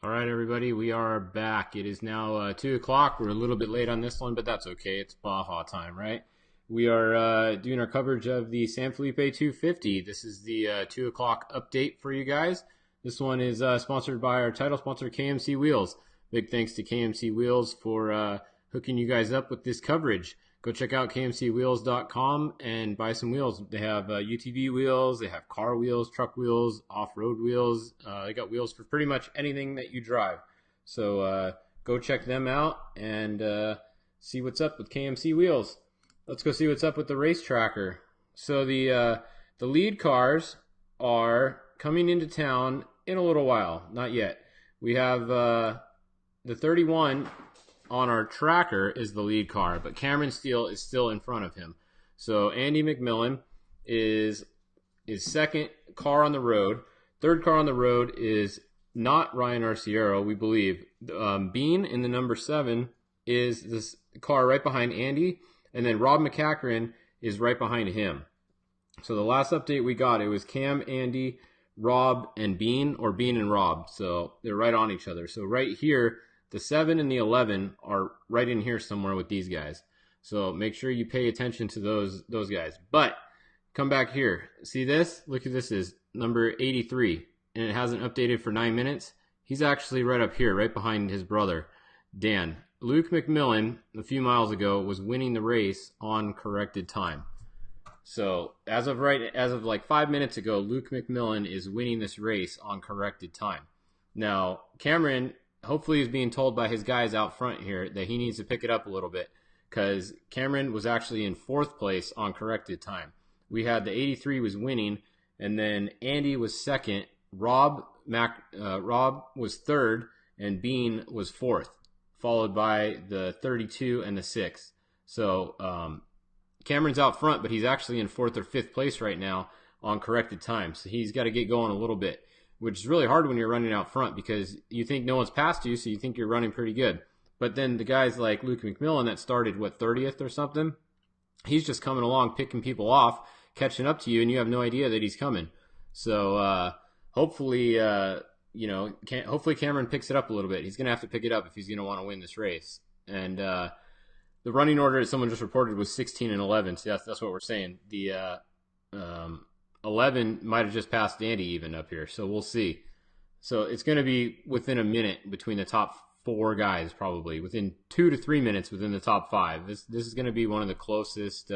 All right, everybody, we are back. It is now 2 o'clock. We're a little bit late on this one, but that's okay. It's Baja time, right? We are doing our coverage of the San Felipe 250. This is the 2 o'clock update for you guys. This one is sponsored by our title sponsor, KMC Wheels. Big thanks to KMC Wheels for hooking you guys up with this coverage. Go check out kmcwheels.com and buy some wheels. They have UTV wheels, they have car wheels, truck wheels, off-road wheels. They got wheels for pretty much anything that you drive. So go check them out and see what's up with KMC Wheels. Let's go see what's up with the race tracker. So the lead cars are coming into town in a little while. Not yet. We have the 31 on our tracker is the lead car, but Cameron Steele is still in front of him. So Andy McMillan is second car on the road. Third car on the road is not Ryan Arciero, we believe. Bean in the number 7 is this car right behind Andy, and then Rob McCachran is right behind him. So the last update we got, it was Cam, Andy, Rob, and Bean, or Bean and Rob. So they're right on each other. So right here, the 7 and the 11 are right in here somewhere with these guys. So make sure you pay attention to those guys. But come back here. See this? Look at this is number 83. And it hasn't updated for 9 minutes. He's actually right up here, right behind his brother, Dan. Luke McMillan, a few miles ago, was winning the race on corrected time. So as of like 5 minutes ago, Luke McMillan is winning this race on corrected time. Now, Cameron hopefully he's being told by his guys out front here that he needs to pick it up a little bit, because Cameron was actually in 4th place on corrected time. We had the 83 was winning, and then Andy was 2nd, Rob was 3rd, and Bean was 4th, followed by the 32 and the 6th. So Cameron's out front, but he's actually in 4th or 5th place right now on corrected time. So he's got to get going a little bit, which is really hard when you're running out front because you think no one's passed you, so you think you're running pretty good. But then the guys like Luke McMillan that started, 30th or something, he's just coming along, picking people off, catching up to you, and you have no idea that he's coming. So hopefully Cameron picks it up a little bit. He's going to have to pick it up if he's going to want to win this race. And the running order that someone just reported was 16 and 11, so that's what we're saying. The 11 might have just passed Andy even up here, so we'll see. So it's going to be within a minute between the top 4 guys, probably within 2 to 3 minutes within the top 5. This is going to be one of the closest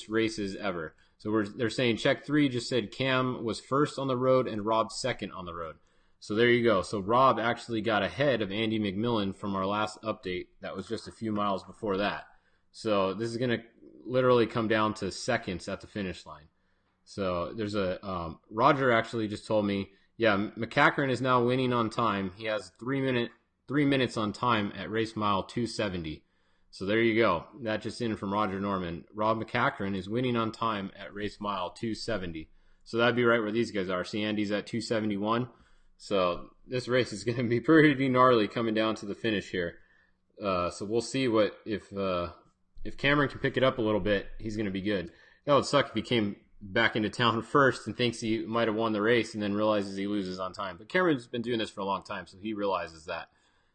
races ever. So they're saying check 3 just said Cam was 1st on the road and Rob 2nd on the road. So there you go. So Rob actually got ahead of Andy McMillan from our last update. That was just a few miles before that. So this is going to literally come down to seconds at the finish line. So there's a Roger actually just told me, yeah, McCachran is now winning on time. He has 3 minutes on time at race mile 270. So there you go. That just in from Roger Norman. Rob McCachran is winning on time at race mile 270. So that'd be right where these guys are. See, Andy's at 271. So this race is going to be pretty gnarly coming down to the finish here. So we'll see if Cameron can pick it up a little bit, he's going to be good. That would suck if he came back into town first and thinks he might have won the race and then realizes he loses on time. But Cameron's been doing this for a long time, so he realizes that.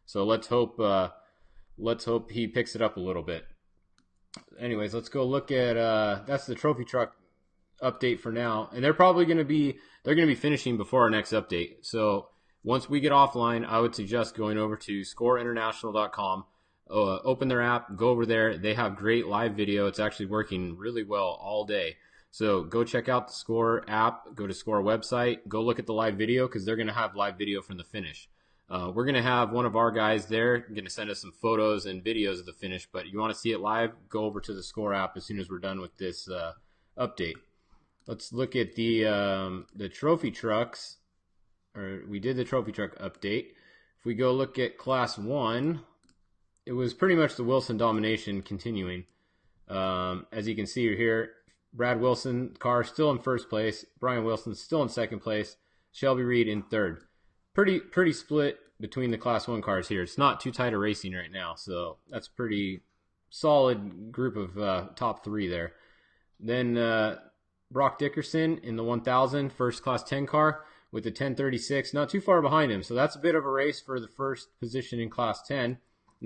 So let's hope he picks it up a little bit. Anyways, let's go look at that's the trophy truck update for now. And they're going to be finishing before our next update. So once we get offline, I would suggest going over to scoreinternational.com. Open their app, go over there. They have great live video. It's actually working really well all day. So go check out the SCORE app, go to SCORE website, go look at the live video because they're going to have live video from the finish. We're going to have one of our guys there going to send us some photos and videos of the finish, but you want to see it live, go over to the SCORE app as soon as we're done with this update. Let's look at the trophy trucks, or we did the trophy truck update. If we go look at Class 1, it was pretty much the Wilson domination continuing. As you can see here, Brad Wilson car still in 1st place. Brian Wilson still in 2nd place. Shelby Reed in 3rd. Pretty split between the Class 1 cars here. It's not too tight a racing right now, so that's pretty solid group of top 3 there. Then Brock Dickerson in the 1000 first Class 10 car with the 1036, not too far behind him. So that's a bit of a race for the first position in Class 10. And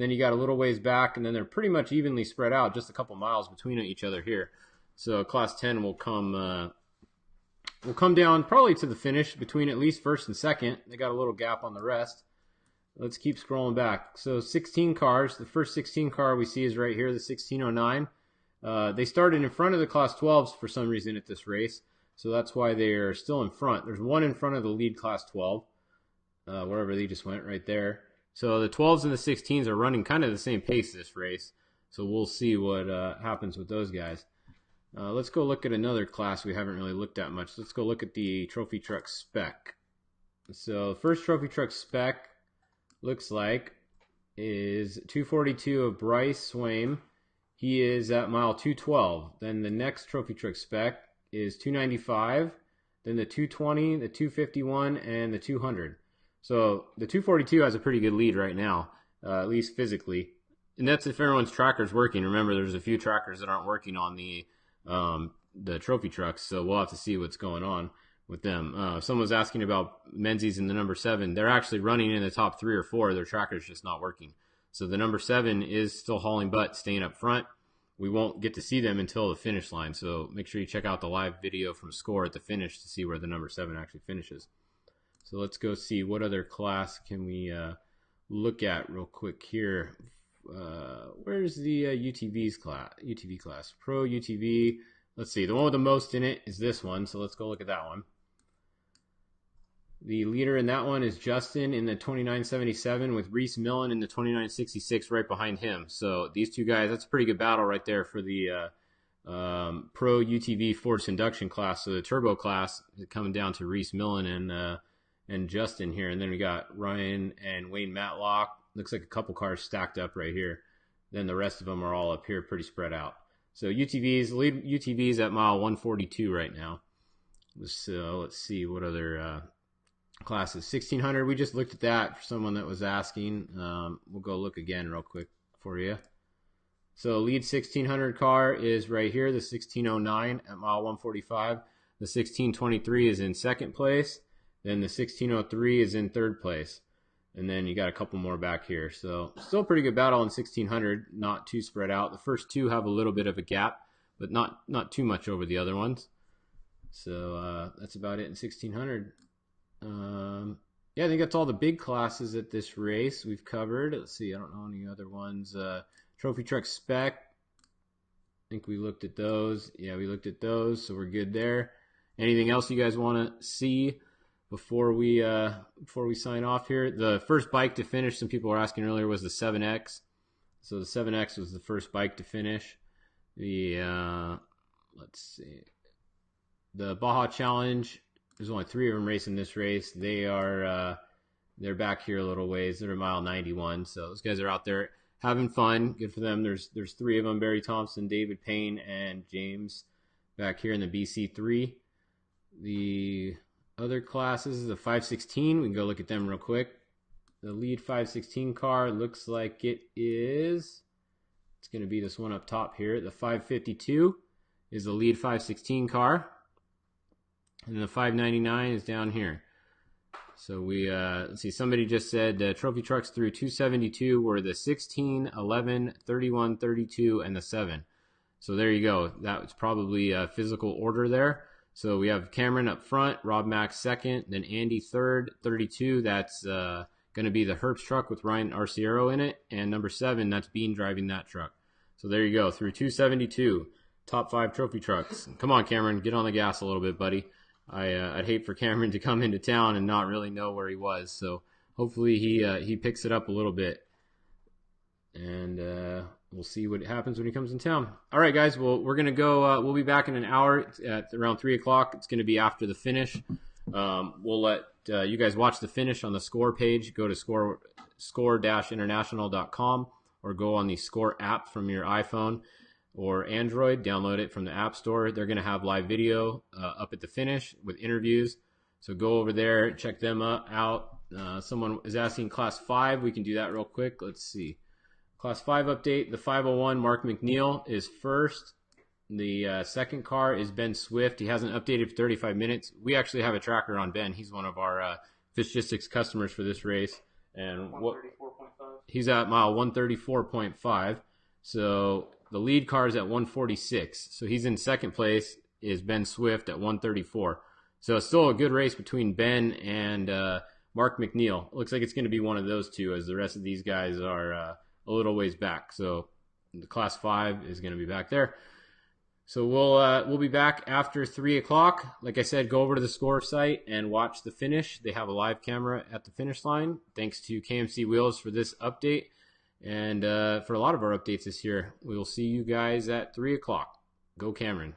then you got a little ways back, and then they're pretty much evenly spread out, just a couple miles between each other here. So Class 10 will come down probably to the finish between at least first and second. They got a little gap on the rest. Let's keep scrolling back. So 16 cars. The first 16 car we see is right here, the 1609. They started in front of the Class 12s for some reason at this race. So that's why they are still in front. There's one in front of the lead Class 12, wherever they just went right there. So the 12s and the 16s are running kind of the same pace this race. So we'll see what happens with those guys. Let's go look at another class we haven't really looked at much. Let's go look at the trophy truck spec. So the first trophy truck spec looks like is 242 of Bryce Swaim. He is at mile 212. Then the next trophy truck spec is 295, then the 220, the 251, and the 200. So the 242 has a pretty good lead right now, at least physically. And that's if everyone's tracker's working. Remember, there's a few trackers that aren't working on the trophy trucks, so we'll have to see what's going on with them. Someone was asking about Menzies in the number 7. They're actually running in the top 3 or 4. Their tracker's just not working. So the number 7 is still hauling butt, staying up front. We won't get to see them until the finish line, so make sure you check out the live video from SCORE at the finish to see where the number 7 actually finishes. So let's go see what other class can we look at real quick here. Where's the UTV class? Pro UTV. Let's see. The one with the most in it is this one, so let's go look at that one. The leader in that one is Justin in the 2977 with Reese Millen in the 2966 right behind him. So these two guys, that's a pretty good battle right there for the Pro UTV forced induction class. So the turbo class is coming down to Reese Millen and Justin here. And then we got Ryan and Wayne Matlock. Looks like a couple cars stacked up right here. Then the rest of them are all up here pretty spread out. So UTVs, lead UTVs at mile 142 right now. So let's see what other classes. 1600, we just looked at that for someone that was asking. We'll go look again real quick for you. So lead 1600 car is right here, the 1609 at mile 145. The 1623 is in second place. Then the 1603 is in third place. And then you got a couple more back here. So still a pretty good battle in 1600, not too spread out. The first two have a little bit of a gap, but not too much over the other ones. So that's about it in 1600. Yeah, I think that's all the big classes at this race we've covered. Let's see, I don't know any other ones. Trophy truck spec, I think we looked at those. Yeah, we looked at those, so we're good there. Anything else you guys want to see before we sign off here? The first bike to finish, some people were asking earlier, was the 7X. So the 7X was the first bike to finish. The let's see, the Baja Challenge. There's only 3 of them racing this race. They're back here a little ways. They're at mile 91. So those guys are out there having fun. Good for them. There's 3 of them: Barry Thompson, David Payne, and James back here in the BC3. The other classes, the 516, we can go look at them real quick. The lead 516 car looks like it's going to be this one up top here. The 552 is the lead 516 car. And the 599 is down here. So we, let's see, somebody just said trophy trucks through 272 were the 16, 11, 31, 32, and the 7. So there you go. That's probably a physical order there. So we have Cameron up front, Rob Max second, then Andy third, 32. That's going to be the Herbst truck with Ryan Arciero in it. And number 7, that's Bean driving that truck. So there you go, through 272. Top 5 trophy trucks. Come on, Cameron, get on the gas a little bit, buddy. I'd hate for Cameron to come into town and not really know where he was. So hopefully he picks it up a little bit. And we'll see what happens when he comes in town. All right, guys. Well, we're going to go. We'll be back in an hour at around 3 o'clock. It's going to be after the finish. We'll let you guys watch the finish on the SCORE page. Go to score-international.com or go on the SCORE app from your iPhone or Android. Download it from the App Store. They're going to have live video up at the finish with interviews. So go over there, check them out. Someone is asking Class 5. We can do that real quick. Let's see. Class 5 update. The 501, Mark McNeil, is first. The second car is Ben Swift. He hasn't updated for 35 minutes. We actually have a tracker on Ben. He's one of our FishGistics customers for this race. And he's at mile 134.5. So the lead car is at 146. So he's in second place is Ben Swift at 134. So it's still a good race between Ben and Mark McNeil. Looks like it's going to be one of those two, as the rest of these guys are a little ways back. So the class 5 is going to be back there. So we'll be back after 3 o'clock. Like I said, go over to the SCORE site and watch the finish. They have a live camera at the finish line. Thanks to KMC Wheels for this update. And for a lot of our updates this year, we will see you guys at 3 o'clock. Go Cameron.